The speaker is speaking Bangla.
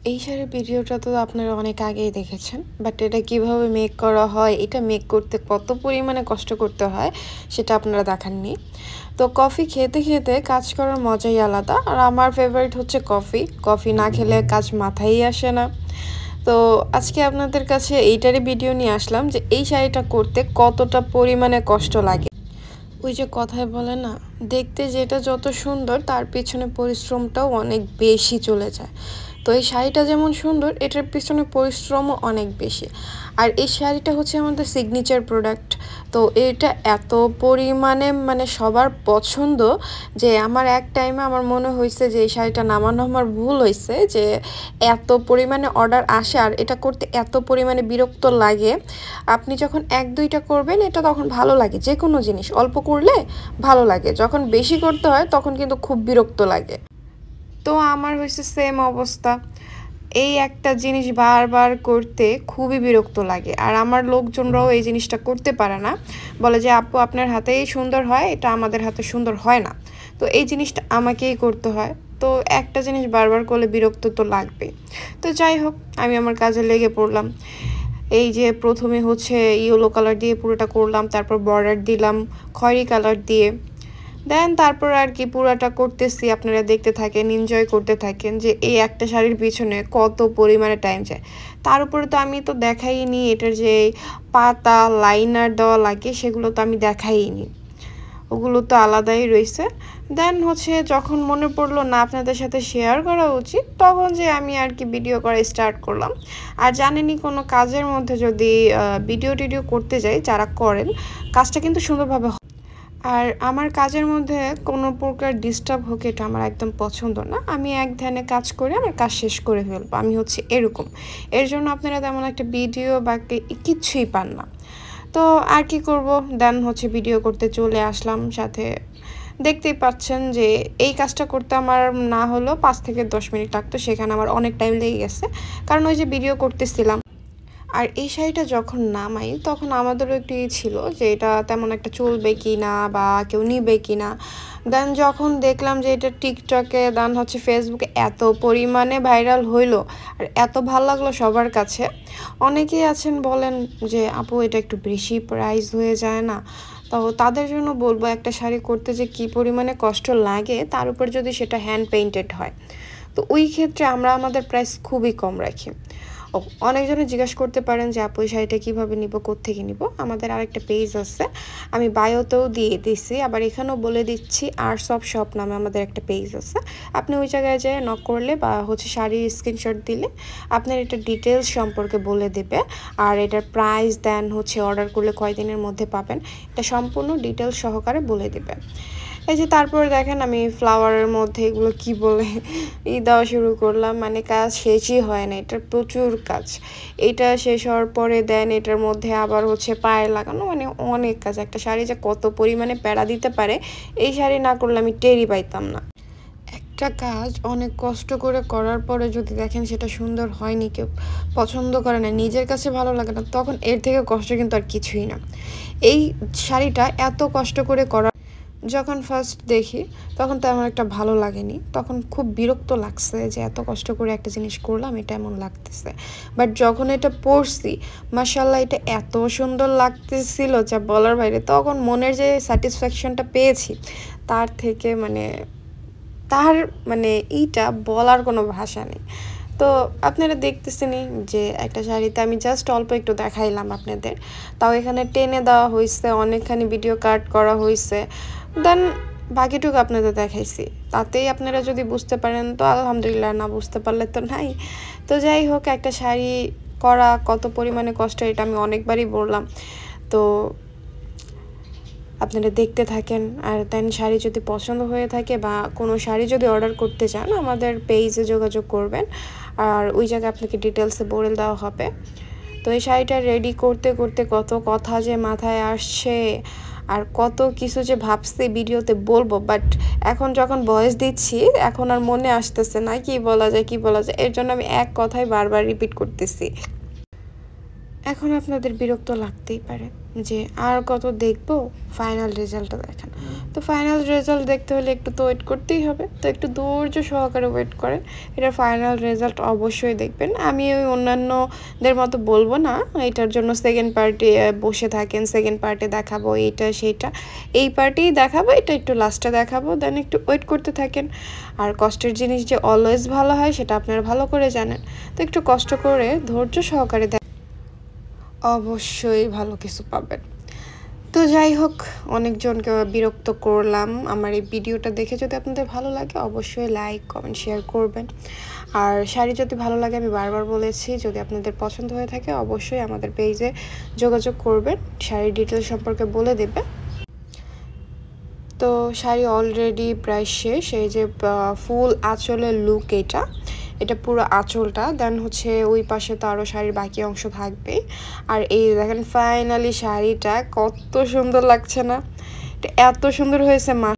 এই শাড়ির ভিডিওটা তো আপনারা অনেক আগেই দেখেছেন, বাট এটা কিভাবে মেক করা হয়, এটা মেক করতে কত পরিমাণে কষ্ট করতে হয় সেটা আপনারা দেখাননি। তো কফি খেতে খেতে কাজ করার মজাই আলাদা। আর আমার ফেভারিট হচ্ছে কফি। কফি না খেলে কাজ মাথায় আসে না। তো আজকে আপনাদের কাছে এইটারই ভিডিও নিয়ে আসলাম যে এই শাড়িটা করতে কতটা পরিমাণে কষ্ট লাগে। ওই যে কথায় বলে না, দেখতে যেটা যত সুন্দর তার পিছনে পরিশ্রমটাও অনেক বেশি চলে যায়। তো এই শাড়িটা যেমন সুন্দর, এটার পিছনে পরিশ্রমও অনেক বেশি। আর এই শাড়িটা হচ্ছে আমাদের সিগনেচার প্রোডাক্ট। তো এটা এত পরিমাণে মানে সবার পছন্দ যে আমার এক টাইমে আমার মনে হয়েছে যে এই শাড়িটা নামানো আমার ভুল হয়েছে, যে এত পরিমাণে অর্ডার আসে আর এটা করতে এত পরিমাণে বিরক্ত লাগে। আপনি যখন এক দুইটা করবেন এটা তখন ভালো লাগে, যে কোনো জিনিস অল্প করলে ভালো লাগে, যখন বেশি করতে হয় তখন কিন্তু খুব বিরক্ত লাগে। তো আমার হয়েছে সেম অবস্থা। এই একটা জিনিস বারবার করতে খুবই বিরক্ত লাগে। আর আমার লোকজনরাও এই জিনিসটা করতে পারে না, বলে যে আপু আপনার হাতেই সুন্দর হয়, এটা আমাদের হাতে সুন্দর হয় না। তো এই জিনিসটা আমাকেই করতে হয়। তো একটা জিনিস বারবার করলে বিরক্ত তো লাগবেই। তো যাই হোক, আমি আমার কাজে লেগে পড়লাম। এই যে প্রথমে হচ্ছে ইয়েলো কালার দিয়ে পুরোটা করলাম, তারপর বর্ডার দিলাম খয়েরি কালার দিয়ে। দেন তারপর আর কি পুরাটা করতেছি, আপনারা দেখতে থাকেন, এনজয় করতে থাকেন যে এই একটা শাড়ির পিছনে কত পরিমাণে টাইম যায়। তার উপরে তো আমি তো দেখাইনি এটার যে পাতা লাইনার দেওয়া লাগে, সেগুলো তো আমি দেখাইনি, ওগুলো তো আলাদাই রয়েছে। দেন হচ্ছে যখন মনে পড়লো না আপনাদের সাথে শেয়ার করা উচিত, তখন যে আমি আর কি ভিডিও করা স্টার্ট করলাম। আর জানেনই কোনো কাজের মধ্যে যদি ভিডিও টিডিও করতে যাই, যারা করেন কাজটা কিন্তু সুন্দরভাবে। আর আমার কাজের মধ্যে কোনো প্রকার ডিস্টার্ব হোক এটা আমার একদম পছন্দ না। আমি এক ধ্যানে কাজ করে আমার কাজ শেষ করে ফেলবো, আমি হচ্ছে এরকম। এর জন্য আপনারা তেমন একটা ভিডিও বা কিচ্ছুই পান না। তো আর কি করব, দেন হচ্ছে ভিডিও করতে চলে আসলাম সাথে। দেখতেই পাচ্ছেন যে এই কাজটা করতে আমার না হলেও 5 থেকে 10 মিনিট লাগতো, সেখানে আমার অনেক টাইম লেগে গেছে, কারণ ওই যে ভিডিও করতেছিলাম। আর এই শাড়িটা যখন নামাই তখন আমাদেরও একটু ছিল যে এটা তেমন একটা চলবে কি না বা কেউ নিবে কি না। দেন যখন দেখলাম যে এটা টিকটকে দেন হচ্ছে ফেসবুকে এত পরিমাণে ভাইরাল হইলো আর এত ভাল লাগলো সবার কাছে। অনেকেই আছেন বলেন যে আপু এটা একটু বেশি প্রাইস হয়ে যায় না। তো তাদের জন্য বলবো, একটা শাড়ি করতে যে কী পরিমাণে কষ্ট লাগে, তার উপর যদি সেটা হ্যান্ড পেইন্টেড হয়, তো ওই ক্ষেত্রে আমরা আমাদের প্রাইস খুবই কম রাখি। ও, অনেকজনে জিজ্ঞাসা করতে পারেন যে আপু এই শাড়িটা কীভাবে নিব, কোত্থেকে নিব। আমাদের আরেকটা পেজ আছে, আমি বায়োতেও দিয়ে দিছি, আবার এখানেও বলে দিচ্ছি। আর্টস অফ শপ নামে আমাদের একটা পেজ আছে, আপনি ওই জায়গায় যেয়ে নক করলে বা হচ্ছে শাড়ির স্ক্রিনশট দিলে আপনার এটা ডিটেলস সম্পর্কে বলে দেবে। আর এটার প্রাইস দেন হচ্ছে অর্ডার করলে কয়দিনের মধ্যে পাবেন, এটা সম্পূর্ণ ডিটেলস সহকারে বলে দেবে। এই যে তারপর দেখেন আমি ফ্লাওয়ারের মধ্যে এগুলো কি বলে দেওয়া শুরু করলাম, মানে কাজ শেষই হয় না, এটার প্রচুর কাজ। এটা শেষ হওয়ার পরে দেন এটার মধ্যে আবার হচ্ছে পায়ে লাগানো, মানে অনেক কাজ। একটা শাড়ি যে কত পরিমাণে প্যারা দিতে পারে, এই শাড়ি না করলে আমি টেরই পাইতাম না। একটা কাজ অনেক কষ্ট করে করার পরে যদি দেখেন সেটা সুন্দর হয়নি, কেউ পছন্দ করে না, নিজের কাছে ভালো লাগে না, তখন এর থেকে কষ্ট কিন্তু আর কিছুই না। এই শাড়িটা এত কষ্ট করে করা যখন ফার্স্ট দেখি তখন তেমন একটা ভালো লাগেনি, তখন খুব বিরক্ত লাগছে যে এত কষ্ট করে একটা জিনিস করলাম এটা এমন লাগতেছে। বাট যখন এটা পরছি, মাশাআল্লাহ এটা এত সুন্দর লাগতেছিল যা বলার বাইরে। তখন মনের যে স্যাটিসফ্যাকশনটা পেয়েছি তার থেকে তার এইটা বলার কোনো ভাষা নেই। তো আপনারা দেখতেছেনই যে একটা শাড়িতে আমি জাস্ট অল্প একটু দেখাইলাম আপনাদের, তাও এখানে টেনে দেওয়া হয়েছে, অনেকখানি ভিডিও কাট করা হয়েছে। দেন বাকিটুকু আপনাদের দেখাইছি, তাতেই আপনারা যদি বুঝতে পারেন তো আলহামদুলিল্লাহ, না বুঝতে পারলে তো নাই। তো যাই হোক, একটা শাড়ি করা কত পরিমাণে কষ্ট এটা আমি অনেকবারই বললাম। তো আপনারা দেখতে থাকেন। আর দেন শাড়ি যদি পছন্দ হয়ে থাকে বা কোনো শাড়ি যদি অর্ডার করতে চান, আমাদের পেজে যোগাযোগ করবেন, আর ওই জায়গায় আপনাকে ডিটেলসে বলে দেওয়া হবে। তো এই শাড়িটা রেডি করতে করতে কত কথা যে মাথায় আসছে, আর কত কিছু যে ভাবছি ভিডিওতে বলবো, বাট এখন যখন ভয়েস দিচ্ছি এখন আর মনে আসতেছে না কি বলা যায় কি বলা যায়, এর জন্য আমি এক কথাই বারবার রিপিট করতেছি। এখন আপনাদের বিরক্ত লাগতেই পারে, যে আর কত দেখবো, ফাইনাল রেজাল্টটা দেখেন। তো ফাইনাল রেজাল্ট দেখতে হলে একটু তো ওয়েট করতেই হবে, তো একটু ধৈর্য সহকারে ওয়েট করেন, এটার ফাইনাল রেজাল্ট অবশ্যই দেখবেন। আমি ওই অন্যান্যদের মতো বলবো না এটার জন্য সেকেন্ড পার্টে বসে থাকেন, সেকেন্ড পার্টে দেখাবো এইটা সেইটা, এই পার্টেই দেখাবো, এটা একটু লাস্টে দেখাবো, দেন একটু ওয়েট করতে থাকেন। আর কষ্টের জিনিস যে অলওয়েজ ভালো হয় সেটা আপনারা ভালো করে জানেন, তো একটু কষ্ট করে ধৈর্য সহকারে অবশ্যই ভালো কিছু পাবেন। তো যাই হোক, অনেকজনকে বিরক্ত করলাম। আমার এই ভিডিওটা দেখে যদি আপনাদের ভালো লাগে অবশ্যই লাইক কমেন্ট শেয়ার করবেন। আর শাড়ি যদি ভালো লাগে, আমি বারবার বলেছি, যদি আপনাদের পছন্দ হয়ে থাকে অবশ্যই আমাদের পেজে যোগাযোগ করবেন, শাড়ির ডিটেলস সম্পর্কে বলে দেবে। তো শাড়ি অলরেডি প্রায় শেষ। এই যে ফুল আঁচলের লুক এটা পুরো আঁচলটা, দেন হচ্ছে ওই পাশে তো আরও শাড়ির বাকি অংশ থাকবে। আর এই দেখেন ফাইনালি শাড়িটা কত সুন্দর লাগছে না, এটা এত সুন্দর হয়েছে।